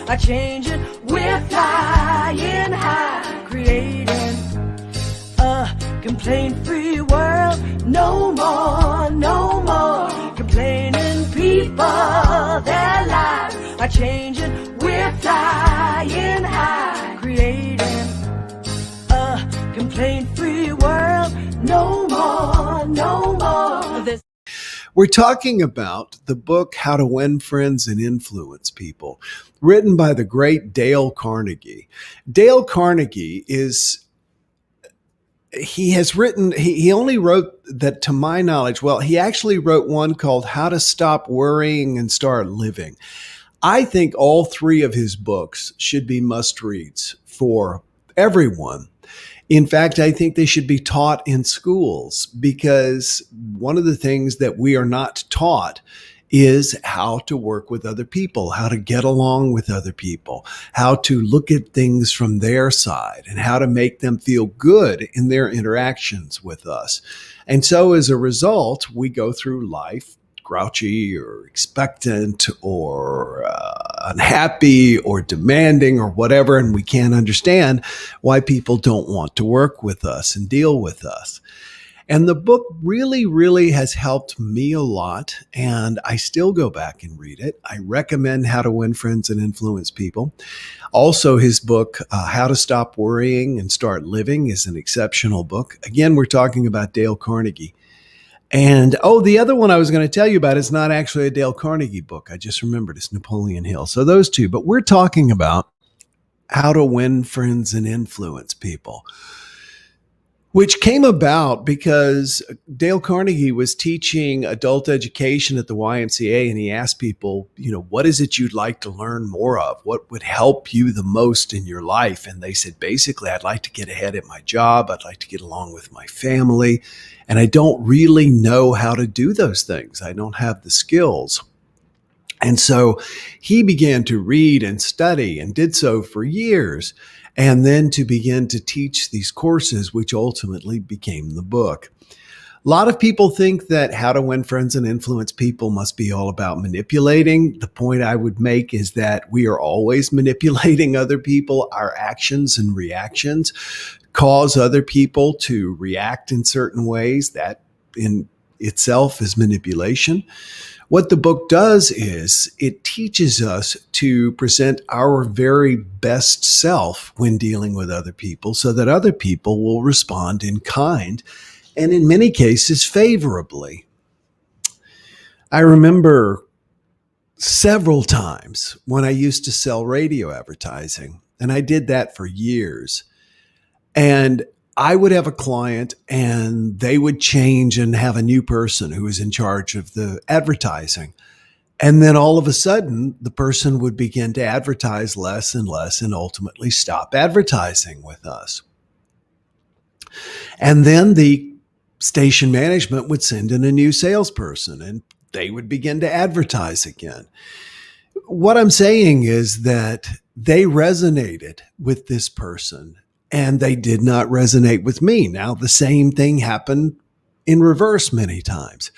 are changing. We're flying high, creating a complaint-free world. No more, no more complaining people. Their lives are changing. We're flying high, creating a complaint-free world. No more, no more. We're talking about the book, How to Win Friends and Influence People, written by the great Dale Carnegie. Dale Carnegie he only wrote that, to my knowledge, well, he actually wrote one called How to Stop Worrying and Start Living. I think all three of his books should be must-reads for everyone. In fact, I think they should be taught in schools, because one of the things that we are not taught is how to work with other people, how to get along with other people, how to look at things from their side, and how to make them feel good in their interactions with us. And so as a result, we go through life grouchy or expectant or unhappy or demanding or whatever, and we can't understand why people don't want to work with us and deal with us. And the book really, really has helped me a lot, and I still go back and read it. I recommend How to Win Friends and Influence People. Also, his book, How to Stop Worrying and Start Living, is an exceptional book. Again, we're talking about Dale Carnegie. And, the other one I was going to tell you about is not actually a Dale Carnegie book. I just remembered it's Napoleon Hill. So those two, but we're talking about How to Win Friends and Influence People, which came about because Dale Carnegie was teaching adult education at the YMCA, and he asked people, what is it you'd like to learn more of? What would help you the most in your life? And they said, basically, I'd like to get ahead at my job. I'd like to get along with my family. And I don't really know how to do those things. I don't have the skills. And so he began to read and study and did so for years, and then to begin to teach these courses, which ultimately became the book. A lot of people think that How to Win Friends and Influence People must be all about manipulating. The point I would make is that we are always manipulating other people. Our actions and reactions cause other people to react in certain ways. That in itself is manipulation. What the book does is it teaches us to present our very best self when dealing with other people, so that other people will respond in kind and in many cases favorably. I remember several times when I used to sell radio advertising, and I did that for years. And I would have a client and they would change and have a new person who was in charge of the advertising. And then all of a sudden, the person would begin to advertise less and less and ultimately stop advertising with us. And then the station management would send in a new salesperson and they would begin to advertise again. What I'm saying is that they resonated with this person and they did not resonate with me. Now, the same thing happened in reverse many times.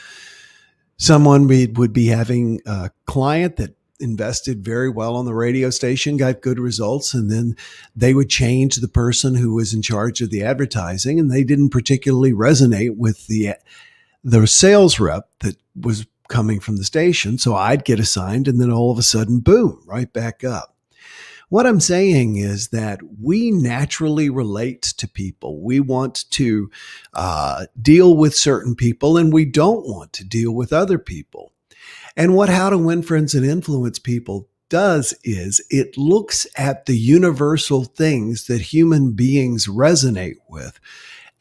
Someone would be having a client that invested very well on the radio station, got good results, and then they would change the person who was in charge of the advertising, and they didn't particularly resonate with the sales rep that was coming from the station. So I'd get assigned, and then all of a sudden, boom, right back up. What I'm saying is that we naturally relate to people. We want to deal with certain people, and we don't want to deal with other people. And what How to Win Friends and Influence People does is it looks at the universal things that human beings resonate with,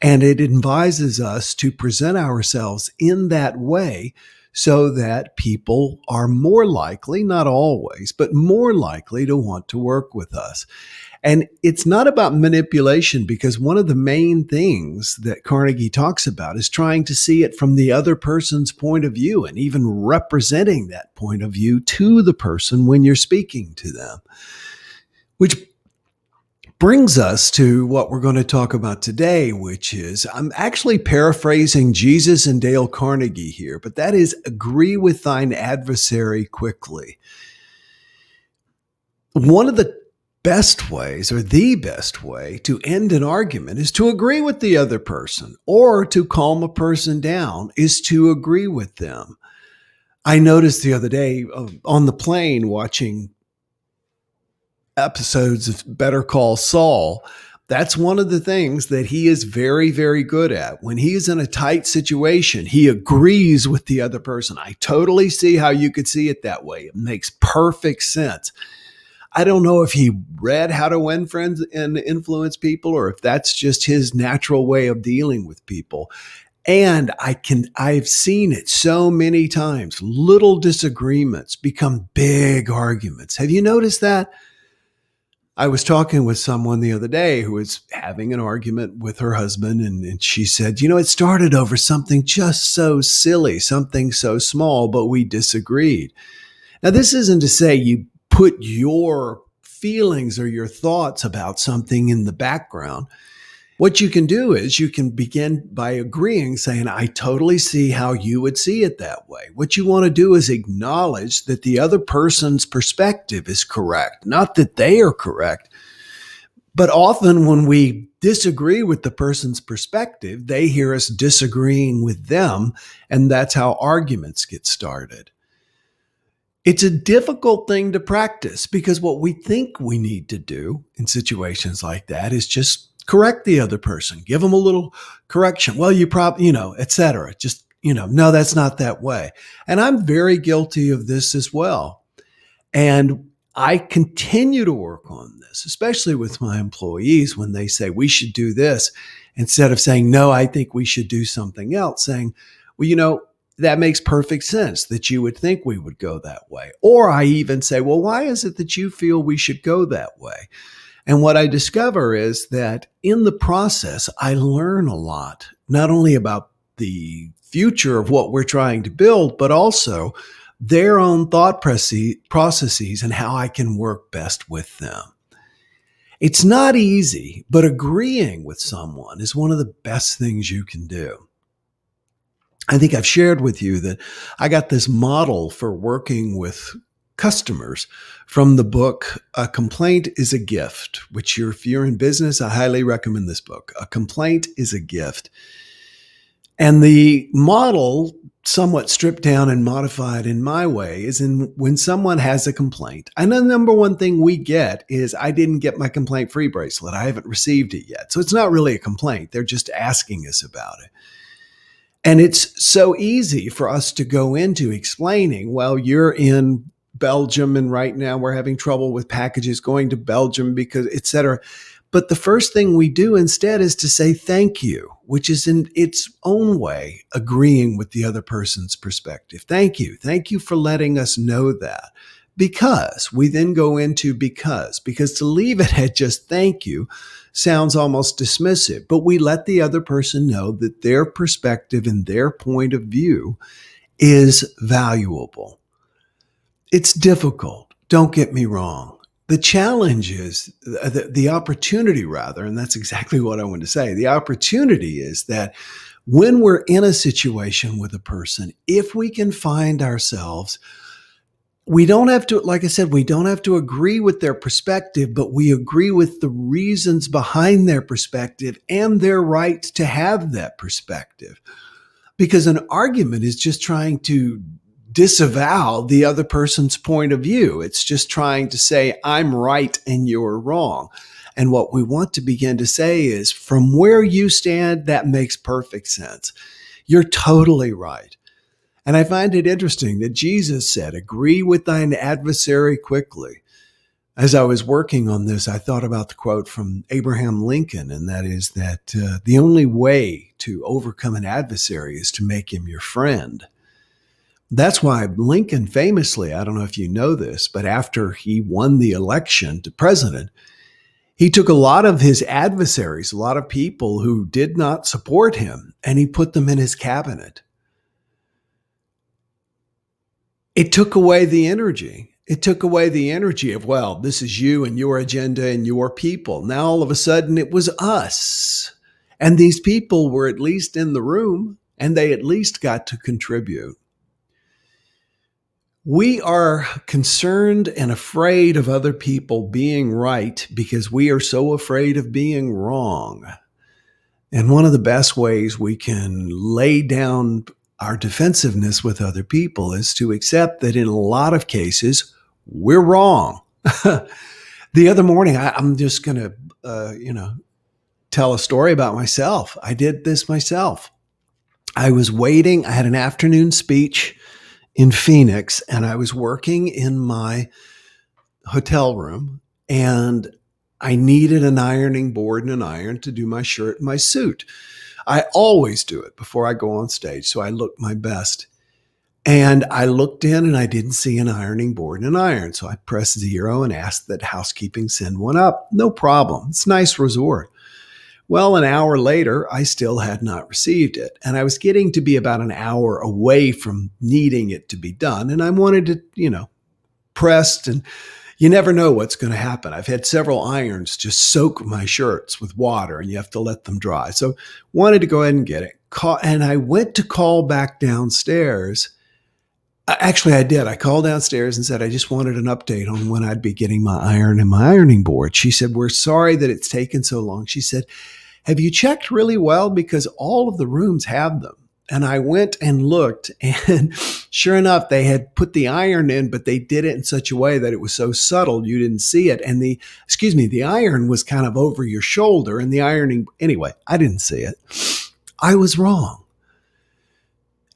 and it advises us to present ourselves in that way so that people are more likely, not always, but more likely to want to work with us. And it's not about manipulation, because one of the main things that Carnegie talks about is trying to see it from the other person's point of view and even representing that point of view to the person when you're speaking to them. Which brings us to what we're going to talk about today, which is, I'm actually paraphrasing Jesus and Dale Carnegie here, but that is agree with thine adversary quickly. One of the best ways, or the best way to end an argument, is to agree with the other person, or to calm a person down is to agree with them. I noticed the other day on the plane watching episodes of Better Call Saul. That's one of the things that he is very, very good at. When he is in a tight situation, he agrees with the other person. I totally see how you could see it that way. It makes perfect sense. I don't know if he read How to Win Friends and Influence People, or if that's just his natural way of dealing with people. And I've seen it so many times. Little disagreements become big arguments. Have you noticed that? I was talking with someone the other day who was having an argument with her husband, and she said, it started over something just so silly, something so small, but we disagreed. Now, this isn't to say you put your feelings or your thoughts about something in the background. What you can do is you can begin by agreeing, saying, I totally see how you would see it that way. What you want to do is acknowledge that the other person's perspective is correct, not that they are correct. But often when we disagree with the person's perspective, they hear us disagreeing with them, and that's how arguments get started. It's a difficult thing to practice because what we think we need to do in situations like that is just correct the other person, give them a little correction. Well, you probably, et cetera. Just, no, that's not that way. And I'm very guilty of this as well. And I continue to work on this, especially with my employees when they say we should do this, instead of saying, no, I think we should do something else, saying, well, that makes perfect sense that you would think we would go that way. Or I even say, well, why is it that you feel we should go that way? And what I discover is that in the process, I learn a lot, not only about the future of what we're trying to build, but also their own thought processes and how I can work best with them. It's not easy, but agreeing with someone is one of the best things you can do. I think I've shared with you that I got this model for working with customers from the book, A Complaint is a Gift, which if you're in business, I highly recommend this book. A Complaint is a Gift. And the model, somewhat stripped down and modified in my way, is when someone has a complaint. And the number one thing we get is, I didn't get my complaint free bracelet. I haven't received it yet. So it's not really a complaint. They're just asking us about it. And it's so easy for us to go into explaining, well, you're in Belgium and right now we're having trouble with packages going to Belgium because, et cetera. But the first thing we do instead is to say thank you, which is in its own way agreeing with the other person's perspective. Thank you. Thank you for letting us know that. Because we then go into because to leave it at just thank you sounds almost dismissive, but we let the other person know that their perspective and their point of view is valuable. It's difficult. Don't get me wrong. The challenge is the opportunity rather, and that's exactly what I want to say. The opportunity is that when we're in a situation with a person, if we can find ourselves, we don't have to, like I said, we don't have to agree with their perspective, but we agree with the reasons behind their perspective and their right to have that perspective. Because an argument is just trying to disavow the other person's point of view. It's just trying to say, I'm right and you're wrong. And what we want to begin to say is, from where you stand, that makes perfect sense. You're totally right. And I find it interesting that Jesus said, agree with thine adversary quickly. As I was working on this, I thought about the quote from Abraham Lincoln, and that is that the only way to overcome an adversary is to make him your friend. That's why Lincoln famously, I don't know if you know this, but after he won the election to president, he took a lot of his adversaries, a lot of people who did not support him, and he put them in his cabinet. It took away the energy. It took away the energy of, well, this is you and your agenda and your people. Now, all of a sudden, it was us. And these people were at least in the room, and they at least got to contribute. We are concerned and afraid of other people being right because we are so afraid of being wrong. And one of the best ways we can lay down our defensiveness with other people is to accept that in a lot of cases, we're wrong. The other morning, I'm just going to, tell a story about myself. I did this myself. I was waiting. I had an afternoon speech in Phoenix, and I was working in my hotel room, and I needed an ironing board and an iron to do my shirt and my suit. I always do it before I go on stage, so I look my best. And I looked in and I didn't see an ironing board and an iron. So I pressed 0 and asked that housekeeping send one up. No problem. It's a nice resort. Well, an hour later, I still had not received it. And I was getting to be about an hour away from needing it to be done. And I wanted to, pressed, and you never know what's going to happen. I've had several irons just soak my shirts with water and you have to let them dry. So wanted to go ahead and get it. And I went to call back downstairs. Actually, I did. I called downstairs and said, I just wanted an update on when I'd be getting my iron and my ironing board. She said, we're sorry that it's taken so long. She said, have you checked really well? Because all of the rooms have them. And I went and looked, and sure enough, they had put the iron in, but they did it in such a way that it was so subtle you didn't see it. And the iron was kind of over your shoulder, and the ironing, anyway, I didn't see it. I was wrong.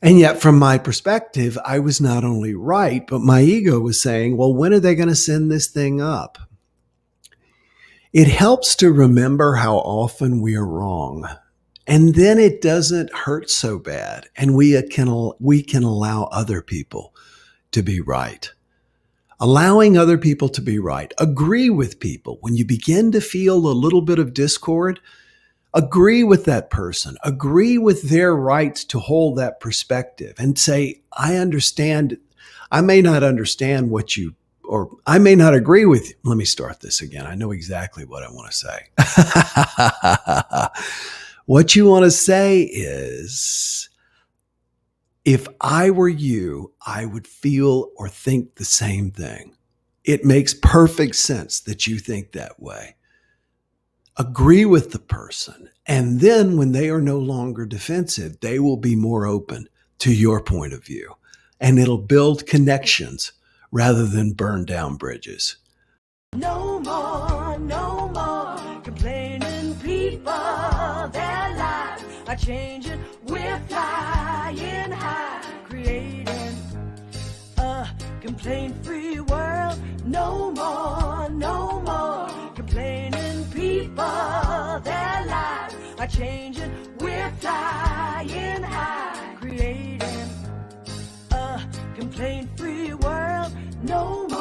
And yet, from my perspective, I was not only right, but my ego was saying, well, when are they going to send this thing up? It helps to remember how often we are wrong. And then it doesn't hurt so bad. And we can allow other people to be right. Allowing other people to be right. Agree with people. When you begin to feel a little bit of discord, agree with that person. Agree with their right to hold that perspective and say, I understand. I may not understand or I may not agree with you. Let me start this again. I know exactly what I want to say. What you want to say is, if I were you, I would feel or think the same thing. It makes perfect sense that you think that way. Agree with the person. And then when they are no longer defensive, they will be more open to your point of view. And it'll build connections rather than burn down bridges. No more complaining people. Their lives are changing. We're flying high, creating a complaint-free world. No more complaining people. Their lives are changing. We're flying high, creating a complaint-free world. No more.